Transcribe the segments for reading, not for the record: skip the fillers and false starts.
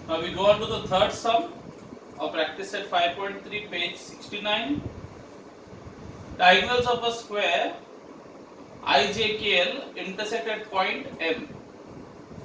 Now we go on to the third sum of practice set 5.3, page 69. Diagonals of a square IJKL intersect at point M.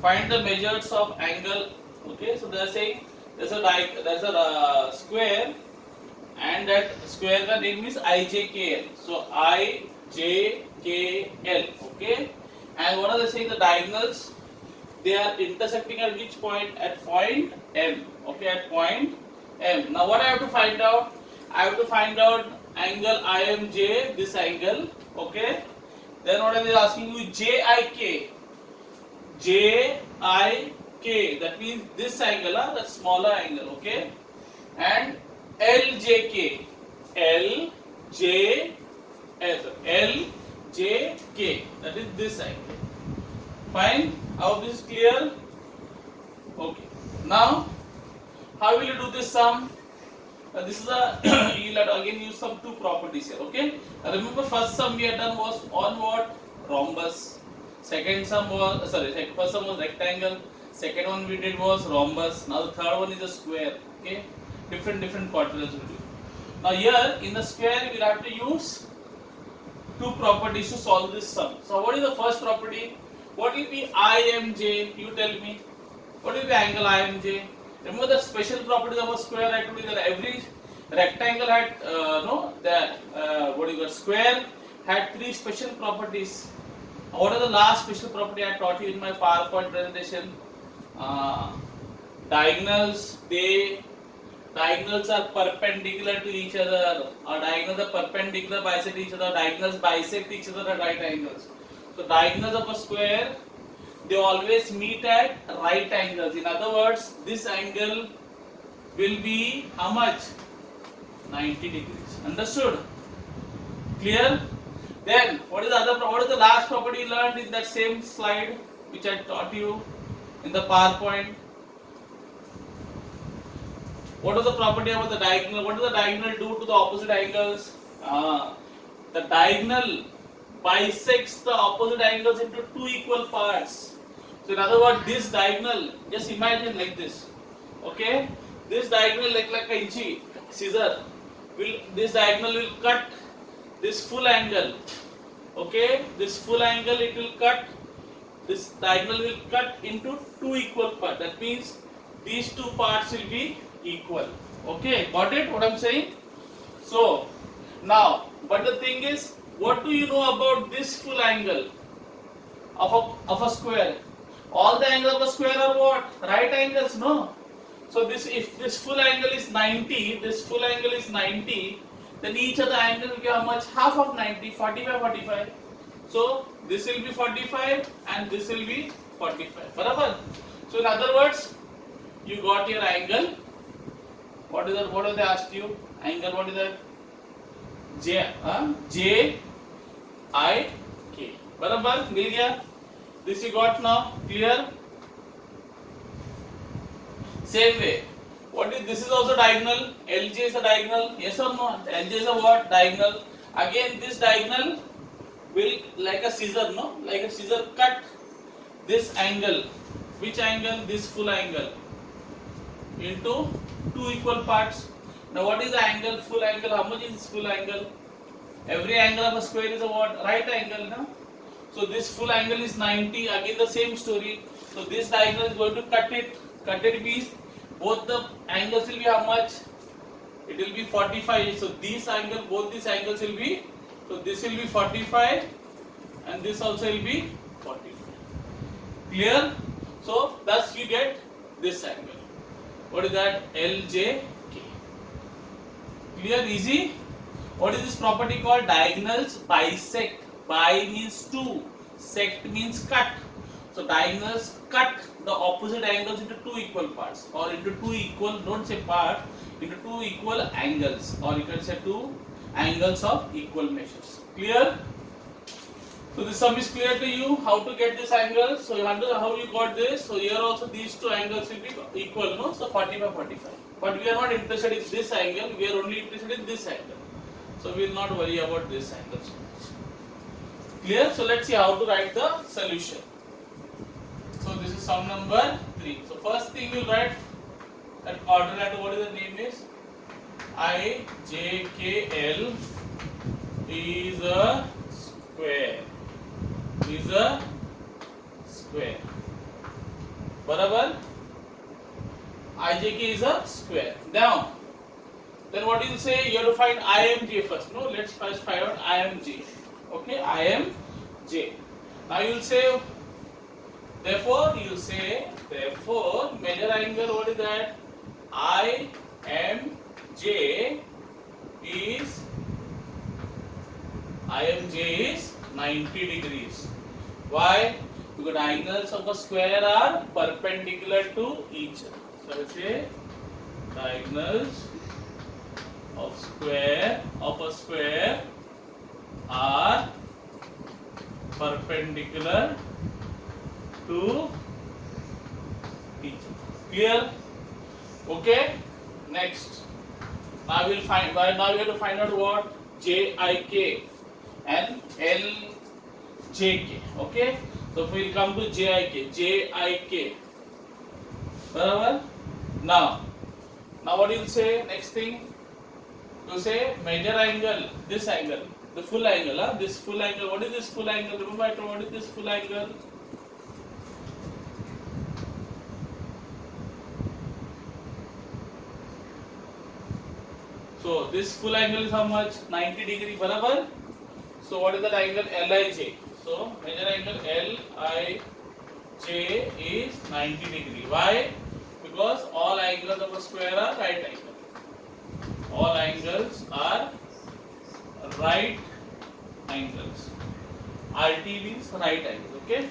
Find the measures of angle. Okay, so they are saying there's a square, and that square ka name is IJKL. So IJKL. Okay, and what are they saying? The diagonals, they are intersecting at which point? At point M. Okay, at point M. Now what I have to find out? I have to find out angle IMJ, this angle. Okay. Then what are they asking you? JIK. JIK. That means this angle, that smaller angle. Okay. And LJK. LJK. That is this angle. Fine. I hope this is clear. Okay. Now, how will you do this sum? This is a you will again use some two properties here. Okay. Remember, first sum we had done was on what? Rhombus. Second sum was first sum was rectangle. Second one we did was rhombus. Now the third one is a square. Okay. Different quadrilaterals we do. Now here in the square we will have to use two properties to solve this sum. So what is the first property? What will be IMJ? You tell me. What will be angle IMJ? Remember the special properties of a square. I told you that every rectangle had square had three special properties. What are the last special property I taught you in my PowerPoint presentation? Diagonals. Diagonals are perpendicular to each other. Or diagonals are perpendicular bisect each other. Diagonals bisect each other at right angles. So diagonals of a square, they always meet at right angles. In other words, this angle will be how much? 90 degrees. Understood? Clear? Then what is the last property you learned in that same slide which I taught you in the PowerPoint? What is the property about the diagonal? What does the diagonal do to the opposite angles? The diagonal bisects the opposite angles into two equal parts. So in other words, this diagonal, just imagine like this. Okay, this diagonal like a inchi scissor. This diagonal will cut this full angle. Okay, this full angle it will cut. This diagonal will cut into two equal parts. That means these two parts will be equal. Okay, got it? What I'm saying? So now, but the thing is, what do you know about this full angle of a square? All the angles of a square are what? Right angles, no? So if this full angle is 90, this full angle is 90, then each of the angle will be how much? Half of 90, 45, 45. So this will be 45 and this will be 45. Barabar? So in other words, you got your angle. What is that? What have they asked you? Angle, what is that? J I K. Barabar? Mil gaya? This you got now? Clear? Same way. What is this? Is also diagonal. LJ is a diagonal. Yes or no? LJ is a what? Diagonal. Again, this diagonal will like a scissor, no? Like a scissor cut this angle. Which angle? This full angle into two equal parts. Now, what is the angle? Full angle. How much is this full angle? Every angle of a square is a what? Right angle, no? So this full angle is 90. Again, the same story. So this diagonal is going to cut it. Cut it means both the angles will be how much? It will be 45. So this angle, both these angles will be. So this will be 45, and this also will be 45. Clear? So thus you get this angle. What is that? LJK. Clear? Easy? What is this property called? Diagonals bisect. Bi means two. Sect means cut. So diagonals cut the opposite angles into two equal parts, or into two equal, don't say part, into two equal angles, or you can say two angles of equal measures. Clear? So this sum is clear to you. How to get this angle? So you understand how you got this. So here also these two angles will be equal, no? So 45, 45. But we are not interested in this angle. We are only interested in this angle. So we will not worry about this angle so much. Clear? So let's see how to write the solution. So this is sum number 3. So first thing you write, That quadrilateral, what is the name is? IJKL is a square. Is a square. Barabar? IJK is a square. Now, then what you will say? You have to find IMJ first. No, let's first find out IMJ. Okay, IMJ. Now you will say, therefore, major angle, what is that? IMJ is 90 degrees. Why? Because diagonals of a square are perpendicular to each other. So I say diagonals of a square are perpendicular to each other. Clear? Okay. Next. Now we have to find out what JIK and LJK. Okay. So we will come to JIK. Barabar? Now what you will say? Next thing, you say major angle, this angle, the full angle, this full angle. What is this full angle? Remember I told what is this full angle? So this full angle is how much? 90 degree, barabar? So what is that angle? LIJ. So major angle LIJ is 90 degree. Why? Because all angles of a square are right angle. All angles are right angles. RT means right angle. Okay.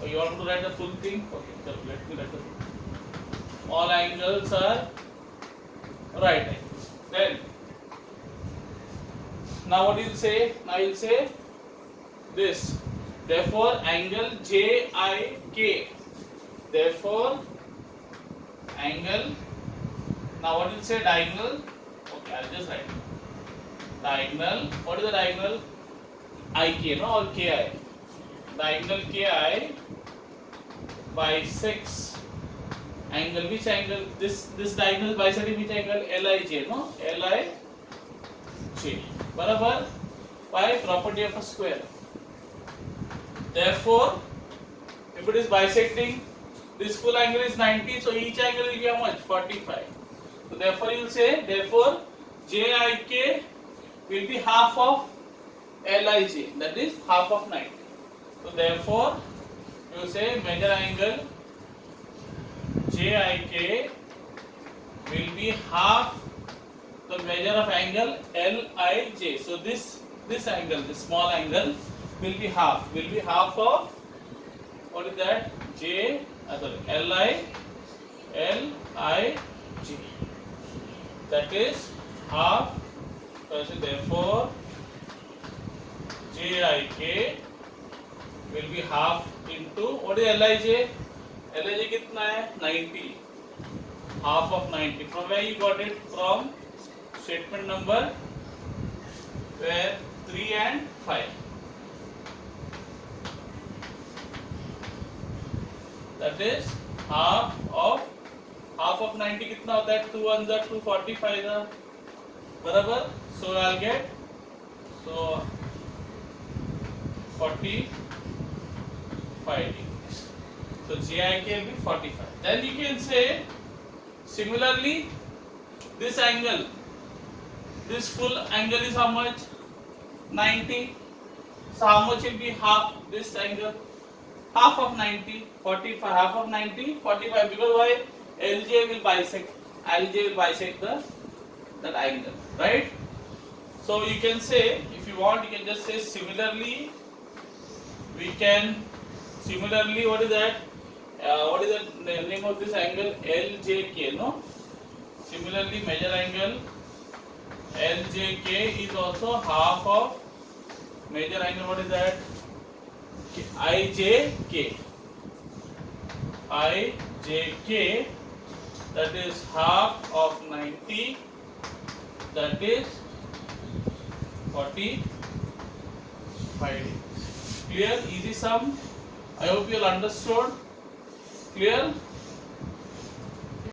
So you want to write the full thing? Okay. So let me write the full. All angles are right angles. Then now what you will say? Now you will say this. Therefore angle JIK. Therefore angle. Now what you will say? Diagonal. Okay, I'll just write diagonal. What is the diagonal? IK, no, or KI. Diagonal KI bisects angle. Which angle? This diagonal bisecting which angle? LIJ, no? LIJ. Barabar? By property of a square. Therefore, if it is bisecting, this full angle is 90, so each angle will be how much? 45. So therefore you will say, therefore JIK will be half of LIJ, that is half of 90. So therefore you will say major angle JIK will be half the measure of angle LIJ. So this angle, this small angle will be half of, what is that? LIJ. That is half. So therefore JIK will be half into, what is LIJ? LIJ कितना है? 90. Half of 90. From where you got it? From statement number where 3 and 5. That is half of 90 कितना होता है? 2 1 जा 245 जा, बराबर? So I'll get 45 degrees. So JIK will be 45. Then you can say similarly this angle, this full angle is how much? 90. So how much will be half this angle? Half of 90, 45, half of 90, 45. Because why? LJ will bisect that angle, right? So you can say, if you want, you can just say similarly. What is that? What is the name of this angle? LJK, no? Similarly, major angle LJK is also half of major angle. What is that? IJK. That is half of 90. That is 45. Clear? Easy sum. I hope you all understood. Clear?